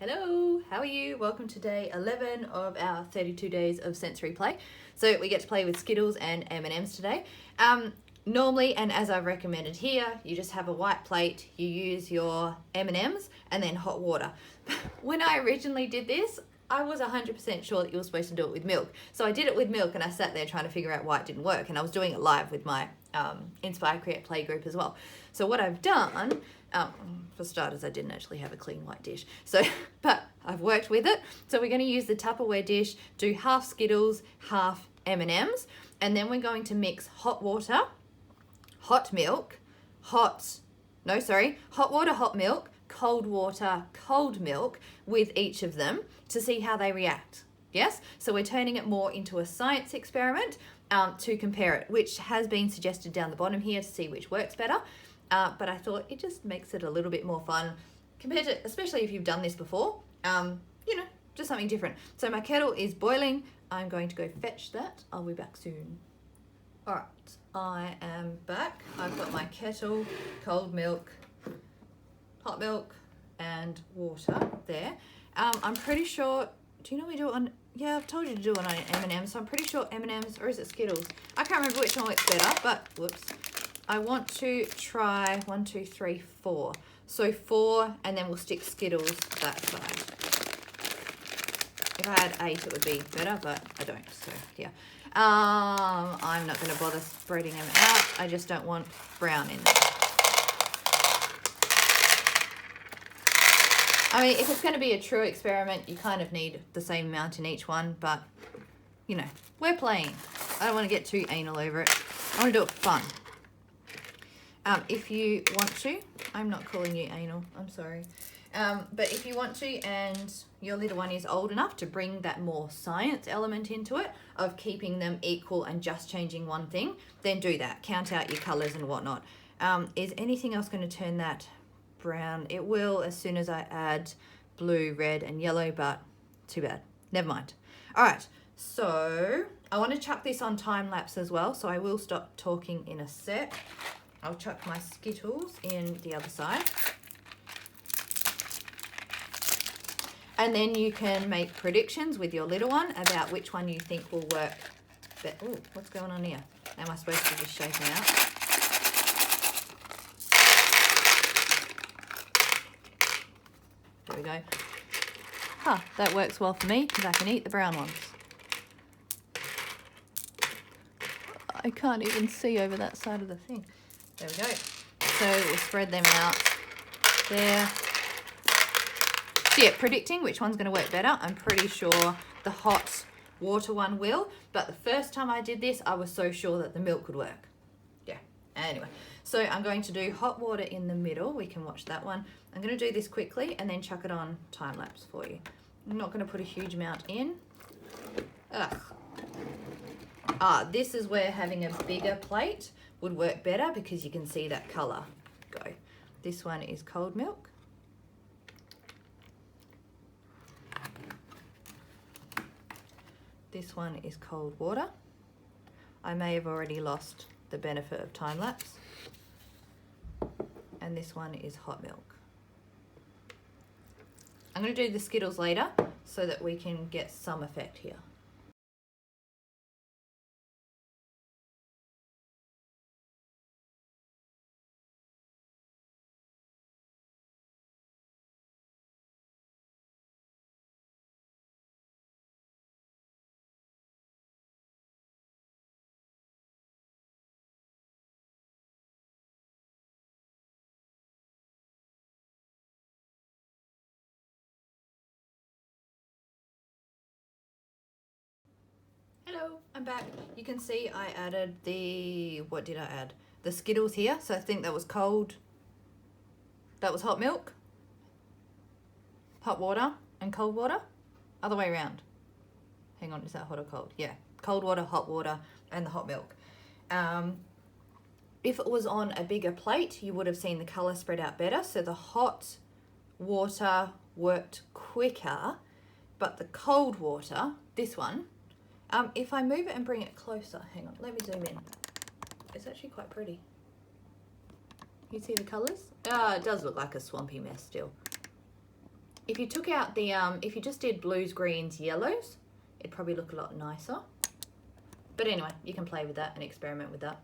Hello, how are you? Welcome to day 11 of our 32 days of sensory play. So we get to play with Skittles and M&Ms today. Normally, and as I've recommended here, you just have a white plate, you use your M&Ms and then hot water. When I originally did this, I was 100% sure that you were supposed to do it with milk. So I did it with milk and I sat there trying to figure out why it didn't work. And I was doing it live with my Inspire Create Play group as well. So what I've done, for starters, I didn't actually have a clean white dish. But I've worked with it. So we're going to use the Tupperware dish, do half Skittles, half M&Ms. And then we're going to mix hot water, hot milk, hot water, hot milk, cold water, cold milk with each of them to see how they react. Yes? So we're turning it more into a science experiment to compare it, which has been suggested down the bottom here to see which works better. But I thought it just makes it a little bit more fun compared to, especially if you've done this before, just something different. So my kettle is boiling. I'm going to go fetch that. I'll be back soon. All right, I am back. I've got my kettle, cold milk, hot milk, and water there. I'm pretty sure, do you know we do it on, yeah, I've told you to do it on M&Ms, so I'm pretty sure M&Ms, or is it Skittles? I can't remember which one works better, but whoops. I want to try 1, 2, 3, 4. So 4, and then we'll stick Skittles that side. If I had 8, it would be better, but I don't, so yeah. I'm not going to bother spreading them out. I just don't want brown in there. I mean, if it's going to be a true experiment, you kind of need the same amount in each one, but, you know, we're playing. I don't want to get too anal over it. I want to do it for fun. If you want to, I'm not calling you anal, I'm sorry. But if you want to and your little one is old enough to bring that more science element into it of keeping them equal and just changing one thing, then do that. Count out your colours and whatnot. Is anything else going to turn that brown? It will as soon as I add blue, red and yellow, but too bad. Never mind. All right, so I want to chuck this on time lapse as well, so I will stop talking in a sec. I'll chuck my Skittles in the other side. And then you can make predictions with your little one about which one you think will work. Oh, what's going on here? Am I supposed to just shake them out? There we go. Huh, that works well for me because I can eat the brown ones. I can't even see over that side of the thing. There we go. So we'll spread them out there. So yeah, predicting which one's going to work better. I'm pretty sure the hot water one will. But the first time I did this, I was so sure that the milk would work. Yeah, anyway. So I'm going to do hot water in the middle. We can watch that one. I'm going to do this quickly and then chuck it on time lapse for you. I'm not going to put a huge amount in. Ugh. This is where having a bigger plate would work better because you can see that colour go. This one is cold milk. This one is cold water. I may have already lost the benefit of time lapse. And this one is hot milk. I'm going to do the Skittles later so that we can get some effect here. Hello, I'm back. You can see I added what did I add? The Skittles here. So I think that was cold. That was hot milk, hot water and cold water. Other way around. Hang on, is that hot or cold? Yeah, cold water, hot water and the hot milk. If it was on a bigger plate, you would have seen the color spread out better. So the hot water worked quicker, but the cold water, this one, if I move it and bring it closer, hang on, let me zoom in. It's actually quite pretty. You see the colours? It does look like a swampy mess still. If you took out the, if you just did blues, greens, yellows, it'd probably look a lot nicer. But anyway, you can play with that and experiment with that.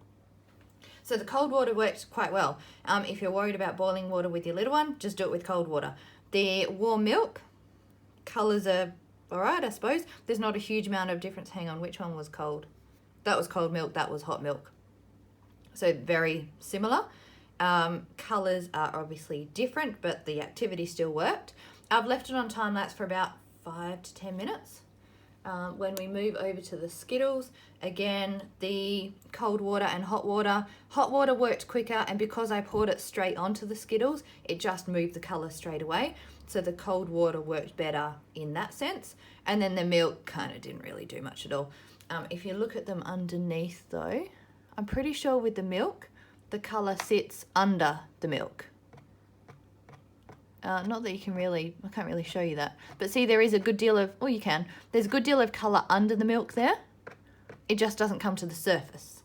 So the cold water works quite well. If you're worried about boiling water with your little one, just do it with cold water. The warm milk, colours are all right, I suppose. There's not a huge amount of difference. Hang on, which one was cold? That was cold milk, that was hot milk. So very similar. Colours are obviously different, but the activity still worked. I've left it on time lapse for about 5 to 10 minutes. When we move over to the Skittles, again, the cold water and hot water worked quicker, and because I poured it straight onto the Skittles, it just moved the colour straight away. So the cold water worked better in that sense. And then the milk kind of didn't really do much at all. If you look at them underneath though, I'm pretty sure with the milk, the colour sits under the milk. Not that you can really, I can't really show you that. But see, there is a good deal of, oh you can, there's a good deal of colour under the milk there. It just doesn't come to the surface.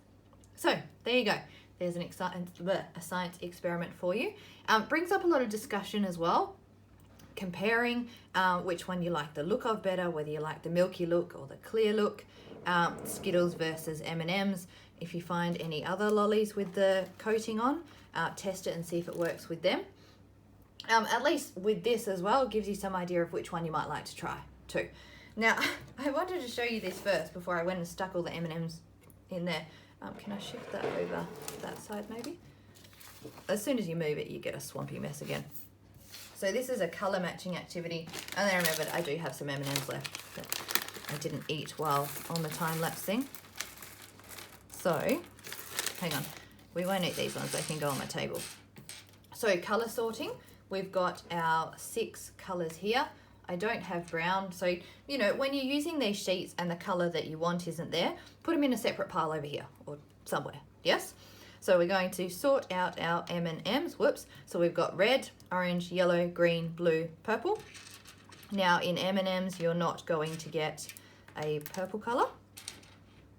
So, there you go. There's a science experiment for you. Brings up a lot of discussion as well. Comparing which one you like the look of better, whether you like the milky look or the clear look. Skittles versus M&Ms. If you find any other lollies with the coating on, test it and see if it works with them. At least with this as well, it gives you some idea of which one you might like to try too. Now, I wanted to show you this first before I went and stuck all the M&Ms in there. Can I shift that over that side maybe? As soon as you move it, you get a swampy mess again. So this is a colour matching activity. And then I remembered I do have some M&Ms left that I didn't eat while on the time lapse thing. So, hang on. We won't eat these ones, they can go on my table. So colour sorting. We've got our 6 colours here. I don't have brown, so you know when you're using these sheets and the colour that you want isn't there, put them in a separate pile over here or somewhere. Yes. So we're going to sort out our M&Ms. Whoops. So we've got red, orange, yellow, green, blue, purple. Now in M&Ms you're not going to get a purple colour.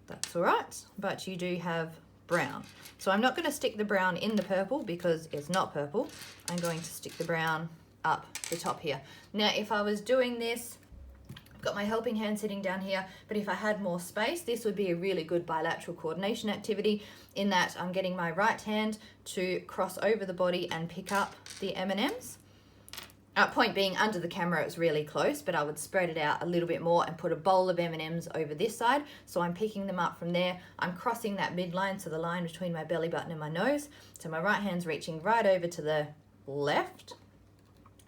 That's all right, but you do have brown. So I'm not going to stick the brown in the purple because it's not purple. I'm going to stick the brown up the top here. Now if I was doing this, I've got my helping hand sitting down here, but if I had more space, this would be a really good bilateral coordination activity in that I'm getting my right hand to cross over the body and pick up the M&Ms. Point being, under the camera it's really close, but I would spread it out a little bit more and put a bowl of M&Ms over this side. So I'm picking them up from there. I'm crossing that midline, so the line between my belly button and my nose. So my right hand's reaching right over to the left,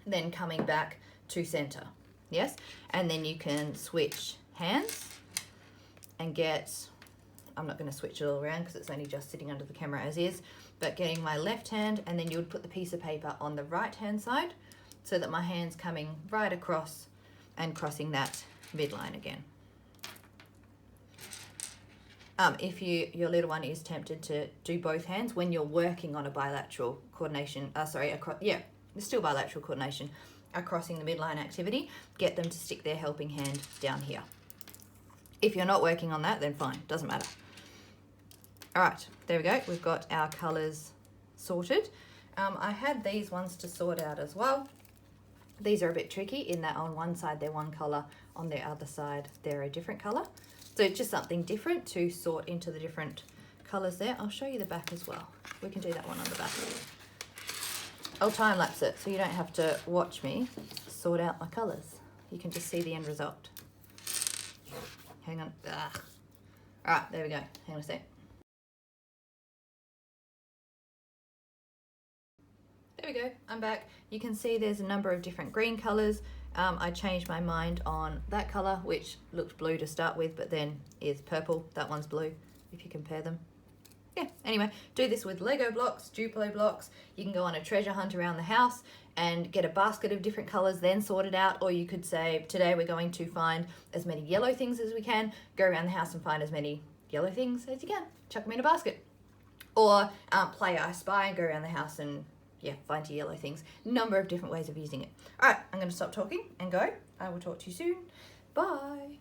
then coming back to center. Yes? And then you can switch hands and get, I'm not going to switch it all around because it's only just sitting under the camera as is, but getting my left hand, and then you would put the piece of paper on the right hand side, so that my hand's coming right across and crossing that midline again. If your little one is tempted to do both hands when you're working on a bilateral coordination, it's still bilateral coordination, a crossing the midline activity, get them to stick their helping hand down here. If you're not working on that, then fine, doesn't matter. All right, there we go. We've got our colors sorted. I had these ones to sort out as well. These are a bit tricky in that on one side they're one color, on the other side they're a different color. So just something different to sort into the different colors there. I'll show you the back as well. We can do that one on the back. I'll time lapse it so you don't have to watch me sort out my colors. You can just see the end result. Hang on. Ugh. All right, there we go. Hang on a sec. There we go, I'm back. You can see there's a number of different green colors. I changed my mind on that color, which looked blue to start with, but then is purple. That one's blue, if you compare them. Yeah, anyway, do this with Lego blocks, Duplo blocks. You can go on a treasure hunt around the house and get a basket of different colors, then sort it out. Or you could say, today we're going to find as many yellow things as we can, go around the house and find as many yellow things as you can, chuck them in a basket. Or play I Spy and go around the house and find your yellow things. Number of different ways of using it. All right, I'm going to stop talking and go. I will talk to you soon. Bye.